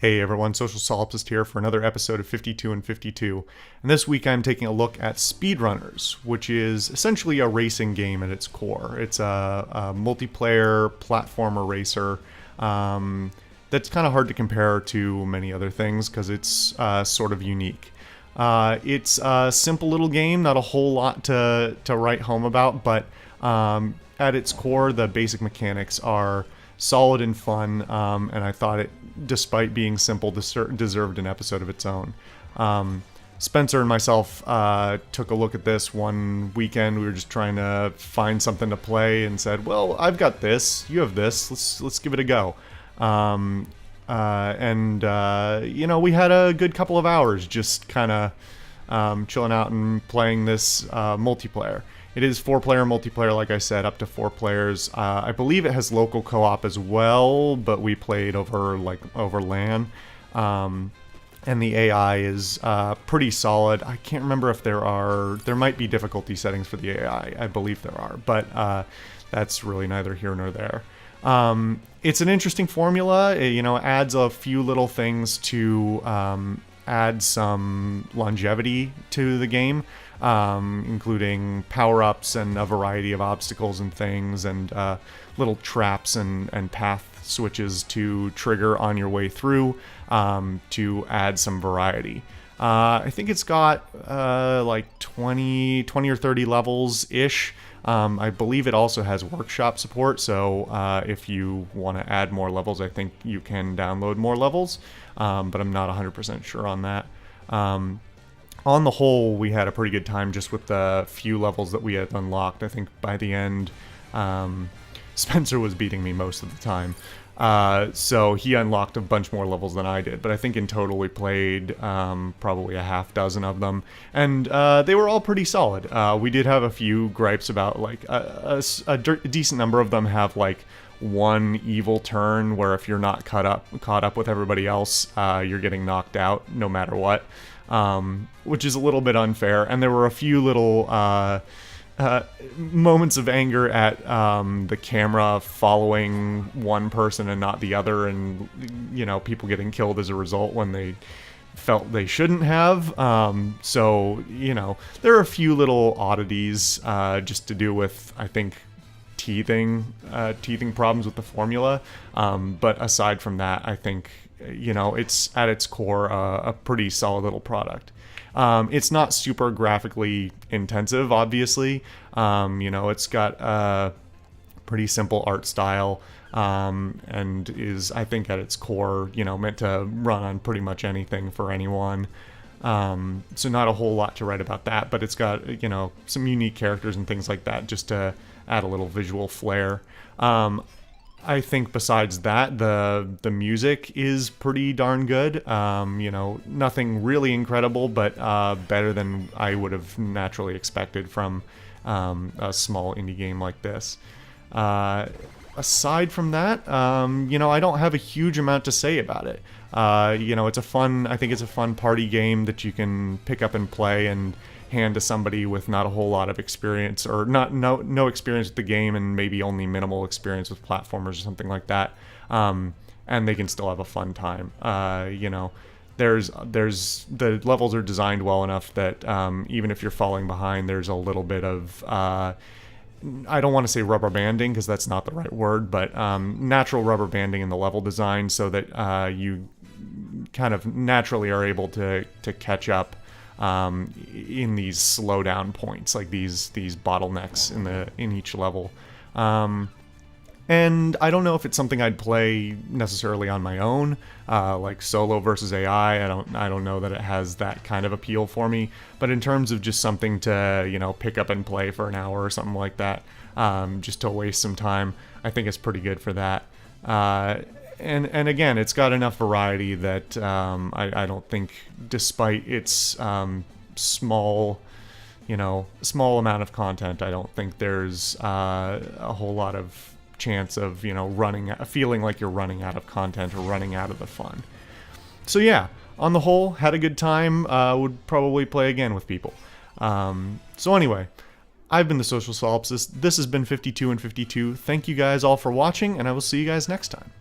Hey everyone, Social Solipsist here for another episode of 52 and 52. And this week I'm taking a look at Speedrunners, which is essentially a racing game at its core. It's a multiplayer platformer racer that's kind of hard to compare to many other things because it's sort of unique. It's a simple little game, not a whole lot to write home about, but at its core the basic mechanics are solid and fun, and I thought it, despite being simple, deserved an episode of its own. Spencer and myself took a look at this one weekend. We were just trying to find something to play and said, well, I've got this, you have this, let's give it a go. You know, we had a good couple of hours just kind of chilling out and playing this multiplayer. It is 4-player multiplayer, like I said, up to 4 players. I believe it has local co-op as well, but we played over LAN. And the AI is pretty solid. I can't remember if there might be difficulty settings for the AI. I believe there are, but that's really neither here nor there. It's an interesting formula. It, adds a few little things to add some longevity to the game. Including power-ups and a variety of obstacles and things, and little traps and path switches to trigger on your way through to add some variety. I think it's got like 20 or 30 levels-ish. I believe it also has workshop support, so if you want to add more levels, I think you can download more levels, but I'm not 100% sure on that. On the whole, we had a pretty good time just with the few levels that we had unlocked. I think by the end, Spencer was beating me most of the time. So he unlocked a bunch more levels than I did. But I think in total we played probably a half dozen of them. And they were all pretty solid. We did have a few gripes about, like, a decent number of them have, like, one evil turn where if you're not caught up with everybody else, you're getting knocked out no matter what. Which is a little bit unfair, and there were a few little moments of anger at the camera following one person and not the other, and people getting killed as a result when they felt they shouldn't have. So there are a few little oddities just to do with, I think, teething problems with the formula, but aside from that, I think it's at its core a pretty solid little product. It's not super graphically intensive, obviously. It's got a pretty simple art style, and is, I think, at its core, meant to run on pretty much anything for anyone. So not a whole lot to write about that, but it's got, some unique characters and things like that just to add a little visual flair. I think besides that, the music is pretty darn good. Nothing really incredible, but better than I would have naturally expected from a small indie game like this. Aside from that, I don't have a huge amount to say about it. I think it's a fun party game that you can pick up and play and hand to somebody with not a whole lot of experience, or no experience with the game, and maybe only minimal experience with platformers or something like that, and they can still have a fun time. There's the levels are designed well enough that even if you're falling behind, there's a little bit of I don't want to say rubber banding because that's not the right word, but natural rubber banding in the level design, so that you kind of naturally are able to catch up in these slowdown points, like these bottlenecks in each level. And I don't know if it's something I'd play necessarily on my own, like solo versus AI. I don't know that it has that kind of appeal for me. But in terms of just something to pick up and play for an hour or something like that, just to waste some time, I think it's pretty good for that. And again, it's got enough variety that I don't think, despite its small amount of content, I don't think there's a whole lot of chance of feeling like you're running out of content or running out of the fun. So yeah, on the whole, had a good time. Would probably play again with people. So anyway, I've been the Social Solipsist. This has been 52 and 52. Thank you guys all for watching, and I will see you guys next time.